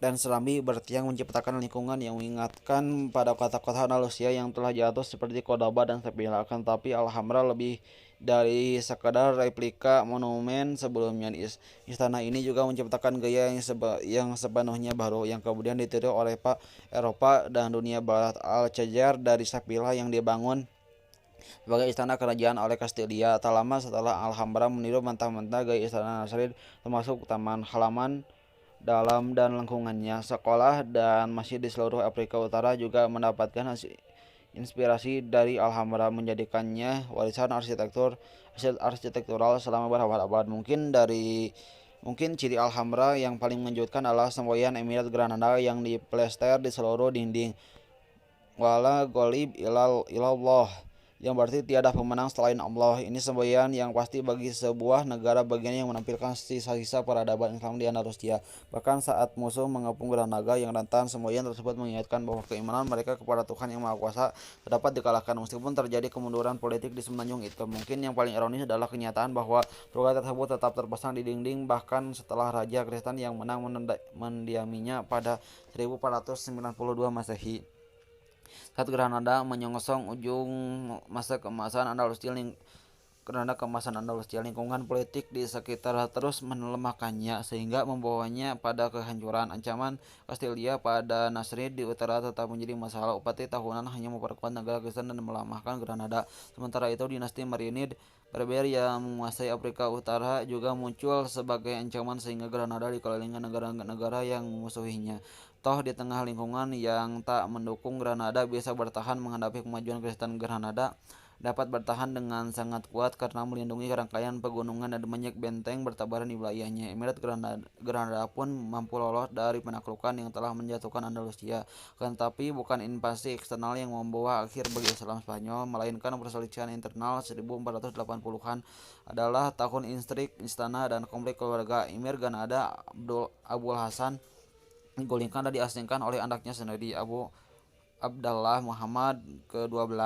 dan serambi bertiang menciptakan lingkungan yang mengingatkan pada kota-kota Andalusia yang telah jatuh seperti Cordoba dan Sevilla. Akan tapi Alhambra lebih dari sekadar replika monumen sebelumnya. Istana ini juga menciptakan gaya yang sepenuhnya baru, yang kemudian ditiru oleh Eropa dan dunia Barat. Alcazar dari Sevilla yang dibangun sebagai istana kerajaan oleh Kastilia. Tak lama setelah Alhambra meniru mentah-mentah gaya istana Nasrid, termasuk taman halaman dalam dan lingkungannya. Sekolah dan masjid di seluruh Afrika Utara juga mendapatkan inspirasi dari Alhambra, menjadikannya warisan arsitektural selama berabad-abad. Mungkin ciri Alhambra yang paling mengejutkan adalah semboyan Emirat Granada yang diplester di seluruh dinding. Wala golib ilallah, yang berarti tiada pemenang selain Allah. Ini semboyan yang pasti bagi sebuah negara bagian yang menampilkan sisa-sisa peradaban Islam di Andalusia. Bahkan saat musuh mengepung Granada yang rentan, semboyan tersebut mengingatkan bahwa keimanan mereka kepada Tuhan yang Maha Kuasa dapat dikalahkan meskipun terjadi kemunduran politik di semenanjung itu. Mungkin yang paling ironis adalah kenyataan bahwa logo tersebut tetap terpasang di dinding bahkan setelah Raja Kristen yang menang mendiaminya pada 1492 Masehi. Saat Granada menyongsong ujung masa keemasan Andalusia, lingkungan politik di sekitar terus melemahkannya sehingga membawanya pada kehancuran. Ancaman Kastilia pada Nasrid di utara tetap menjadi masalah. Upati tahunan hanya memperkuat negara Kristen dan melemahkan Granada. Sementara itu dinasti Marinid Berber yang menguasai Afrika Utara juga muncul sebagai ancaman sehingga Granada dikelilingi negara-negara yang memusuhinya. Toh di tengah lingkungan yang tak mendukung, Granada bisa bertahan menghadapi kemajuan Kristen. Granada dapat bertahan dengan sangat kuat karena melindungi rangkaian pegunungan dan banyak benteng bertabaran di wilayahnya. Emirat Granada pun mampu lolos dari penaklukan yang telah menjatuhkan Andalusia. Tetapi bukan invasi eksternal yang membawa akhir bagi Islam Spanyol, melainkan perselisihan internal. 1480-an adalah tahun instrik istana dan konflik keluarga. Emir Granada Abul Hasan digulingkan dan diasingkan oleh anaknya sendiri, Abu Abdallah Muhammad ke-12.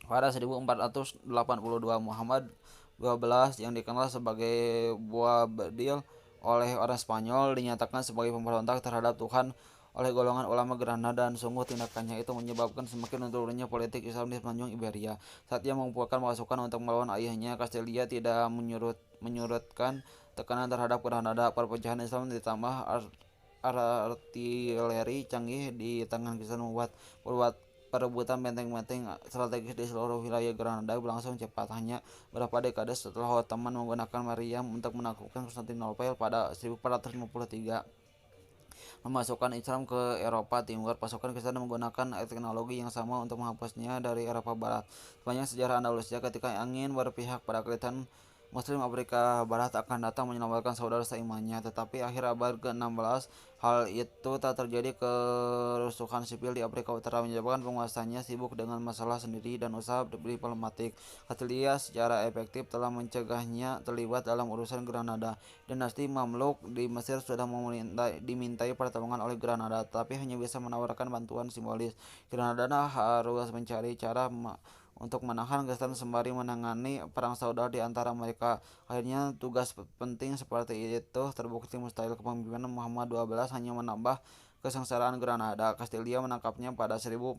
Pada 1482, Muhammad 12 yang dikenal sebagai Boabdil oleh orang Spanyol dinyatakan sebagai pemberontak terhadap Tuhan oleh golongan ulama Granada, dan sungguh tindakannya itu menyebabkan semakin menurunnya politik Islam di semenanjung Iberia. Saat ia mengumpulkan pasukan untuk melawan ayahnya, Kastilia tidak menyurutkan tekanan terhadap Granada. Perpecahan Islam ditambah artileri canggih di tangan Kristen membuat perebutan benteng-benteng strategis di seluruh wilayah Granada berlangsung cepat. Hanya beberapa dekade setelah Ottoman menggunakan Maryam untuk menaklukkan Konstantinopel pada 1453, memasukkan Islam ke Eropa Timur, pasukan Kristen menggunakan teknologi yang sama untuk menghapusnya dari Eropa Barat. Sepanjang sejarah Andalusia, ketika ingin berpihak pada Kristen, Muslim Afrika Barat akan datang menyelamatkan saudara seimannya. Tetapi akhir abad ke-16 hal itu tak terjadi. Kerusuhan sipil di Afrika Utara menyebabkan penguasanya sibuk dengan masalah sendiri dan usaha diplomatik. Kastilia secara efektif telah mencegahnya terlibat dalam urusan Granada. Dinasti Mamluk di Mesir sudah dimintai pertolongan oleh Granada, tapi hanya bisa menawarkan bantuan simbolis. Granada harus mencari cara untuk menahan Kristen sembari menangani perang saudara di antara mereka. Akhirnya tugas penting seperti itu terbukti mustahil. Kepemimpinan Muhammad 12 hanya menambah kesengsaraan Granada. Kastilia menangkapnya pada 1486.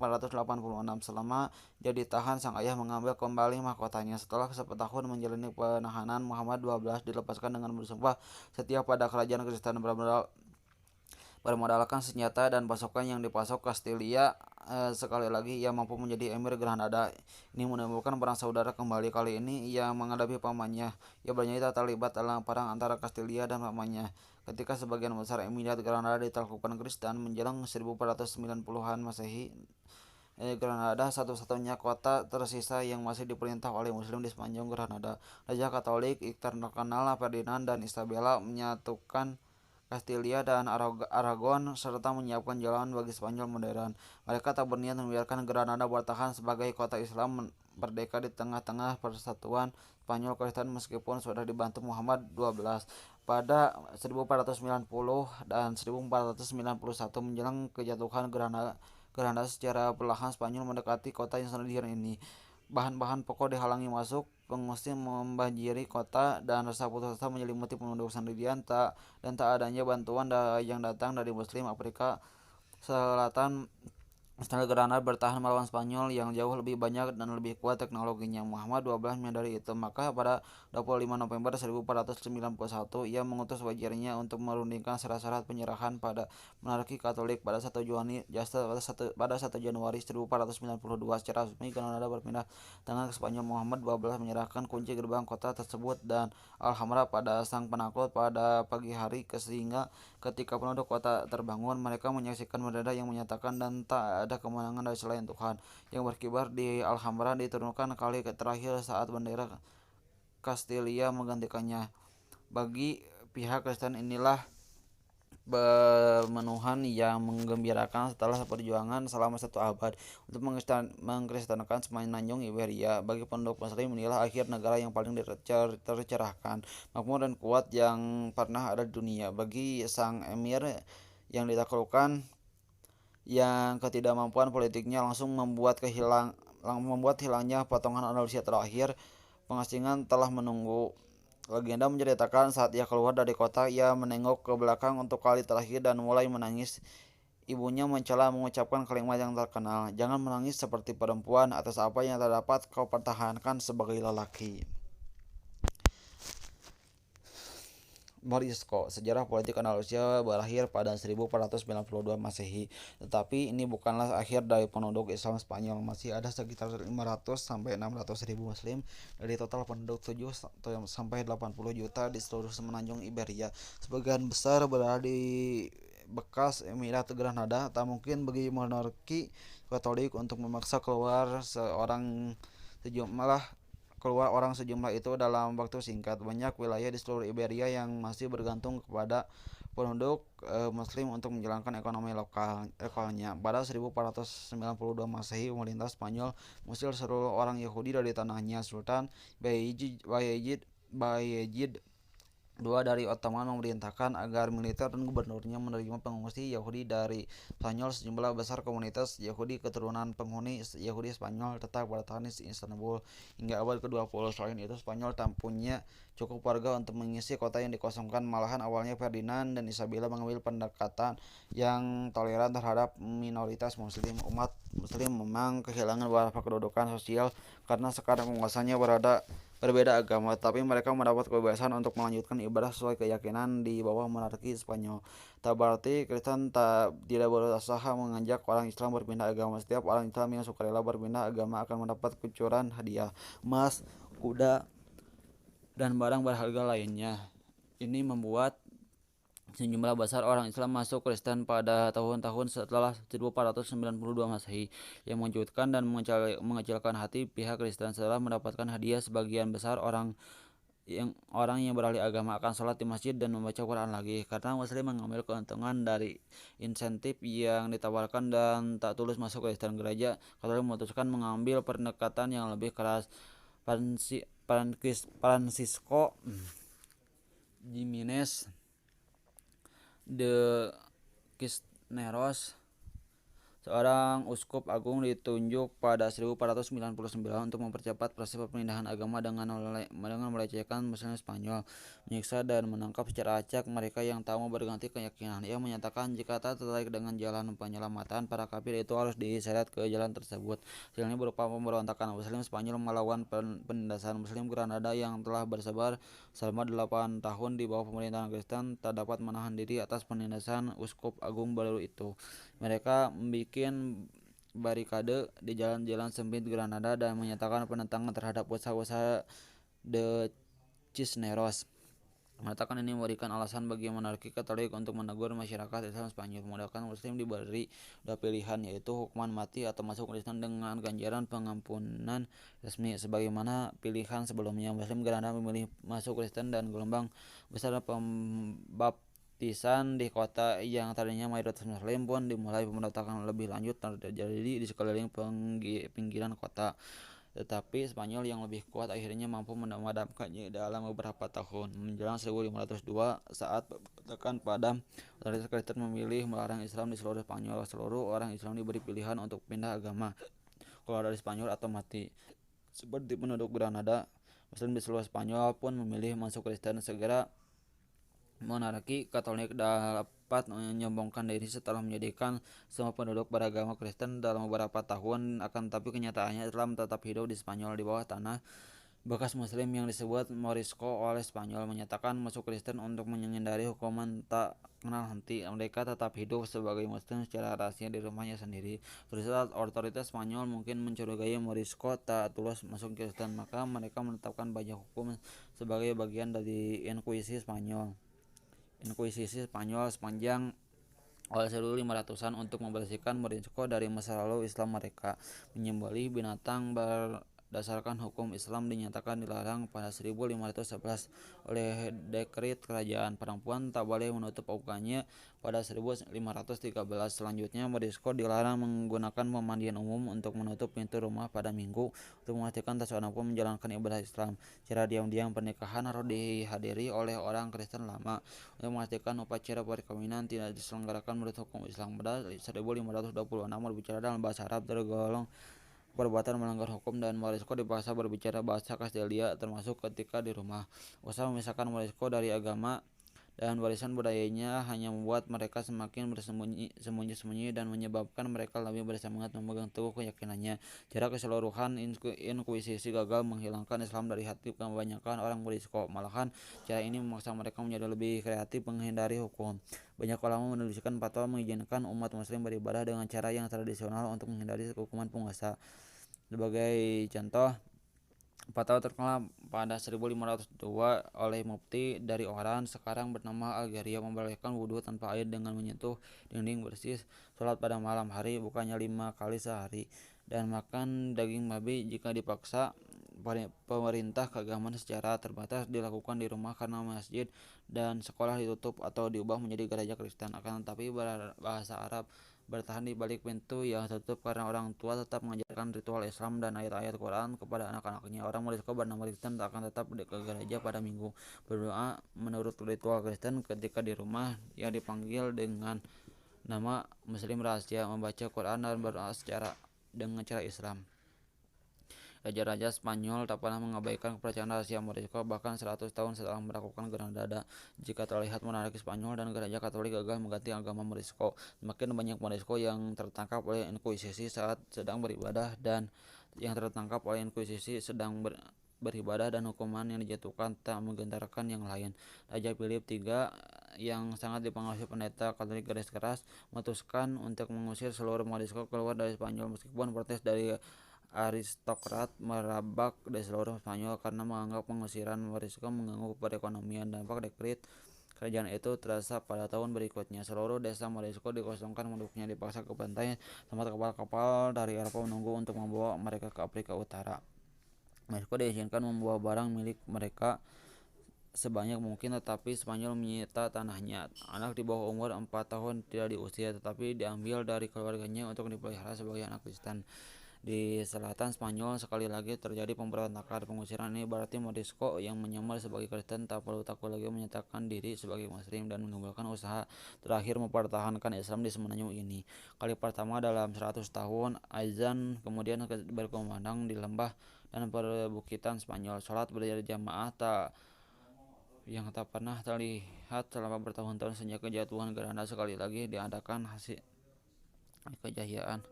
Selama dia ditahan, sang ayah mengambil kembali mahkotanya. Setelah setahun menjalani penahanan, Muhammad 12 dilepaskan dengan bersumpah setia pada kerajaan Kristen. Bermodalkan senjata dan pasukan yang dipasok Kastilia, sekali lagi ia mampu menjadi Emir Granada. Ini menimbulkan perang saudara kembali. Kali ini ia menghadapi pamannya. Ia bernyata terlibat dalam perang antara Kastilia dan pamannya. Ketika sebagian besar Emirat Granada ditaklukkan Kristen menjelang 1490-an Masehi, Granada satu-satunya kota tersisa yang masih diperintah oleh Muslim di sepanjang Granada. Raja Katolik terkenal Ferdinand dan Isabella menyatukan Kastilia dan Aragon serta menyiapkan jalan bagi Spanyol modern. Mereka tak berniat membiarkan Granada bertahan sebagai kota Islam merdeka di tengah-tengah persatuan Spanyol Kristen meskipun sudah dibantu Muhammad 12. Pada 1490 dan 1491 menjelang kejatuhan Granada secara perlahan Spanyol mendekati kota yang sendirian ini. Bahan-bahan pokok dihalangi masuk, pengungsi membanjiri kota, dan rasa putus asa menyelimuti penduduk sendirian dan tak adanya bantuan yang datang dari Muslim Afrika Selatan Setelah Granada bertahan melawan Spanyol yang jauh lebih banyak dan lebih kuat teknologinya, Muhammad XII menyadari itu. Maka pada 25 November 1491 ia mengutus wazirnya untuk merundingkan syarat-syarat penyerahan pada monarki Katolik. Pada 1 Januari 1492 secara resmi Granada berpindah tangan ke Spanyol. Muhammad XII menyerahkan kunci gerbang kota tersebut dan Alhambra pada sang penakluk pada pagi hari, sehingga ketika penduduk kota terbangun, mereka menyaksikan bendera yang menyatakan dan tak ada kemenangan dari selain Tuhan yang berkibar di Alhambra diturunkan kali terakhir saat bendera Kastilia menggantikannya. Bagi pihak Kristen inilah pemenuhan yang menggembirakan setelah perjuangan selama 1 abad untuk mengkristenkan semenanjung Iberia. Bagi penduduk Muslim inilah akhir negara yang paling tercerahkan, makmur dan kuat yang pernah ada di dunia. Bagi sang emir yang ditaklukkan, yang ketidakmampuan politiknya langsung membuat hilangnya potongan Andalusia terakhir, pengasingan telah menunggu. Legenda menceritakan saat ia keluar dari kota, ia menengok ke belakang untuk kali terakhir dan mulai menangis. Ibunya mencela mengucapkan kalimat yang terkenal, "Jangan menangis seperti perempuan atas apa yang tak dapat kau pertahankan sebagai lelaki." Morisco, sejarah politik Andalusia berakhir pada 1492 Masehi. Tetapi ini bukanlah akhir dari penduduk Islam Spanyol. Masih ada sekitar 500 sampai 600 ribu Muslim dari total penduduk 7 sampai 80 juta di seluruh semenanjung Iberia. Sebagian besar berada di bekas Emirat Granada. Tak mungkin bagi monarki Katolik untuk memaksa keluar orang sejumlah itu dalam waktu singkat. Banyak wilayah di seluruh Iberia yang masih bergantung kepada penduduk Muslim untuk menjalankan ekonomi lokalnya. Pada 1492 Masehi, pemerintah Spanyol mengusir seluruh orang Yahudi dari tanahnya. Sultan Bayezid II dari Ottoman memerintahkan agar militer dan gubernurnya menerima pengungsi Yahudi dari Spanyol. Sejumlah besar komunitas Yahudi keturunan penghuni Yahudi Spanyol tetap bertahan di Istanbul hingga abad ke-20. Selain itu, Spanyol tak punya cukup warga untuk mengisi kota yang dikosongkan. Malahan awalnya Ferdinand dan Isabella mengambil pendekatan yang toleran terhadap minoritas Muslim. Umat Muslim memang kehilangan beberapa kedudukan sosial karena sekarang penguasanya berbeda agama, tapi mereka mendapat kebebasan untuk melanjutkan ibadah sesuai keyakinan di bawah monarki Spanyol. Tak berarti Kristen tidak berusaha mengajak orang Islam berpindah agama. Setiap orang Islam yang sukarela berpindah agama akan mendapat kucuran hadiah, emas, kuda, dan barang berharga lainnya. Ini membuat sejumlah besar orang Islam masuk Kristen pada tahun-tahun setelah 1492 Masehi, yang mengejutkan dan mengecilkan hati pihak Kristen. Setelah mendapatkan hadiah, sebagian besar orang yang beralih agama akan sholat di masjid dan membaca Quran lagi, karena Muslim mengambil keuntungan dari insentif yang ditawarkan dan tak tulus masuk Kristen. Gereja Katolik memutuskan mengambil pendekatan yang lebih keras. Francisco Jimenez de Cisneros, seorang uskup agung, ditunjuk pada 1499 untuk mempercepat proses pemindahan agama dengan melecehkan Muslim Spanyol, menyiksa dan menangkap secara acak mereka yang tak mau berganti keyakinan. Ia menyatakan jika tak tertarik dengan jalan penyelamatan, para kafir itu harus diseret ke jalan tersebut. Hasilnya berupa pemberontakan Muslim Spanyol melawan penindasan Muslim Granada yang telah bersabar selama 8 tahun di bawah pemerintahan Kristen, tak dapat menahan diri atas penindasan uskup agung baru itu. Mereka membuat barikade di jalan-jalan sempit Granada dan menyatakan penentangan terhadap usaha-usaha de Cisneros. Mengatakan ini memberikan alasan bagi monarki Katolik untuk menegur masyarakat Islam Spanyol. Memudahkan Muslim diberi dua pilihan, yaitu hukuman mati atau masuk Kristen dengan ganjaran pengampunan resmi. Sebagaimana pilihan sebelumnya, Muslim Granada memilih masuk Kristen dan gelombang besar pembaptisan di kota yang tadinya mayoritas Muslim pun dimulai. Pemberontakan lebih lanjut terjadi di sekeliling pinggiran kota, tetapi Spanyol yang lebih kuat akhirnya mampu memadamkannya dalam beberapa tahun. Menjelang 1502, saat pemberontakan padam, otoritas Kristen memilih melarang Islam di seluruh Spanyol. Seluruh orang Islam diberi pilihan untuk pindah agama, keluar dari Spanyol atau mati. Seperti penduduk Granada, Muslim di seluruh Spanyol pun memilih masuk Kristen. Segera monarki Katolik sempat menyombongkan diri setelah menjadikan semua penduduk beragama Kristen dalam beberapa tahun, akan tetapi kenyataannya Islam tetap hidup di Spanyol di bawah tanah. Bekas Muslim yang disebut Morisco oleh Spanyol menyatakan masuk Kristen untuk menghindari hukuman tak kenal henti. Mereka tetap hidup sebagai Muslim secara rahasia di rumahnya sendiri. Otoritas Spanyol mungkin mencurigai Morisco tak tulus masuk Kristen, maka mereka menetapkan banyak hukum sebagai bagian dari Inkuisisi Spanyol. Inkuisisi Spanyol sepanjang awal 1500-an untuk membersihkan Morisco dari masa lalu Islam mereka. Menyembelih binatang berdasarkan hukum Islam dinyatakan dilarang pada 1511 oleh dekret kerajaan. Perempuan tak boleh menutup auratnya pada 1513. Selanjutnya, Morisco dilarang menggunakan pemandian umum untuk menutup pintu rumah pada Minggu untuk memastikan tak seorang pun menjalankan ibadah Islam. Secara diam-diam, pernikahan harus dihadiri oleh orang Kristen lama untuk memastikan upacara perkawinan tidak diselenggarakan menurut hukum Islam. Pada 1526 berbicara dalam bahasa Arab tergolong perbuatan melanggar hukum, dan Morisco dipaksa berbicara bahasa Kastilia termasuk ketika di rumah. Usaha memisahkan Morisco dari agama dan warisan budayanya hanya membuat mereka semakin bersembunyi-sembunyi dan menyebabkan mereka lebih bersemangat memegang teguh keyakinannya. Secara keseluruhan, Inkuisisi gagal menghilangkan Islam dari hati kebanyakan orang Morisco. Malahan, cara ini memaksa mereka menjadi lebih kreatif menghindari hukum. Banyak ulama menuliskan fatwa mengizinkan umat Muslim beribadah dengan cara yang tradisional untuk menghindari hukuman penguasa. Sebagai contoh, fatwa terkenal pada 1502 oleh mufti dari Oran sekarang bernama Algeria membolehkan wudhu tanpa air dengan menyentuh dinding bersih, sholat pada malam hari bukannya 5 kali sehari, dan makan daging babi jika dipaksa. Pemerintah keagamaan secara terbatas dilakukan di rumah karena masjid dan sekolah ditutup atau diubah menjadi gereja Kristen. Akan tetapi bahasa Arab bertahan di balik pintu yang tertutup karena orang tua tetap mengajarkan ritual Islam dan ayat-ayat Quran kepada anak-anaknya. Orang Morisco bernama Kristen akan tetap ke gereja pada Minggu, berdoa menurut ritual Kristen ketika di rumah. Ia dipanggil dengan nama Muslim rahasia, membaca Quran dan berdoa dengan cara Islam. Raja-raja Spanyol tak pernah mengabaikan kepercayaan rahasia Morisco, bahkan 100 tahun setelah melakukan Granada. Jika terlihat monarki Spanyol dan gereja Katolik gagal mengganti agama Morisco, semakin banyak Morisco yang tertangkap oleh Inkuisisi saat sedang beribadah dan beribadah dan hukuman yang dijatuhkan tak menggentarkan yang lain. Raja Philip III yang sangat dipengaruhi pendeta Katolik garis keras memutuskan untuk mengusir seluruh Morisco keluar dari Spanyol meskipun protes dari aristokrat merebak di seluruh Spanyol karena menganggap pengusiran Morisco mengganggu perekonomian. Dampak dekret kerajaan itu terasa pada tahun berikutnya. Seluruh desa Morisco dikosongkan, penduduknya dipaksa ke pantai tempat kapal-kapal dari Eropa menunggu untuk membawa mereka ke Afrika Utara. Morisco diizinkan membawa barang milik mereka sebanyak mungkin, tetapi Spanyol menyita tanahnya. Anak di bawah umur 4 tahun tidak diusir, tetapi diambil dari keluarganya untuk dipelihara sebagai anak Kristen. Di selatan Spanyol sekali lagi terjadi pemberontakan. Pengusiran ini berarti Morisco yang menyamar sebagai Kristen tak perlu takut lagi menyatakan diri sebagai Muslim dan menimbulkan usaha terakhir mempertahankan Islam di semenanjung ini. Kali pertama dalam 100 tahun, azan kemudian berkumandang di lembah dan perbukitan Spanyol. Sholat berjamaah yang tak pernah terlihat selama bertahun-tahun sejak kejatuhan Granada sekali lagi diadakan. Hasil kejayaan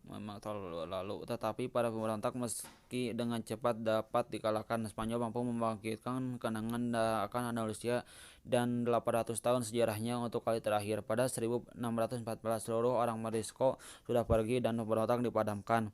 memang terlalu lalu, tetapi para pemberontak meski dengan cepat dapat dikalahkan. Spanyol mampu membangkitkan kenangan akan Andalusia dan 800 tahun sejarahnya untuk kali terakhir. Pada 1614 seluruh orang Morisco sudah pergi dan pemberontak dipadamkan.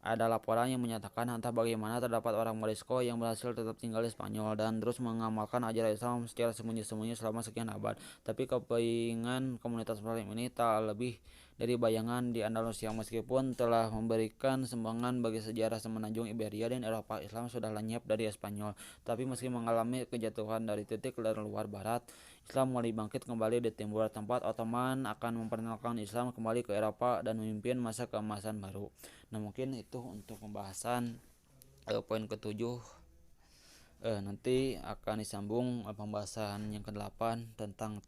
Ada laporan yang menyatakan entah bagaimana terdapat orang Morisco yang berhasil tetap tinggal di Spanyol dan terus mengamalkan ajaran Islam secara sembunyi-sembunyi selama sekian abad. Tapi kepingan komunitas Muslim ini tak lebih dari bayangan di Andalusia. Meskipun telah memberikan sumbangan bagi sejarah semenanjung Iberia dan Eropa, Islam sudah lenyap dari Spanyol. Tapi meski mengalami kejatuhan dari titik dari luar barat, Islam mulai bangkit kembali di timur. Tempat Ottoman akan memperkenalkan Islam kembali ke Eropa dan memimpin masa keemasan baru. Nah, mungkin itu untuk pembahasan poin ketujuh. Nanti akan disambung pembahasan yang ke-8 tentang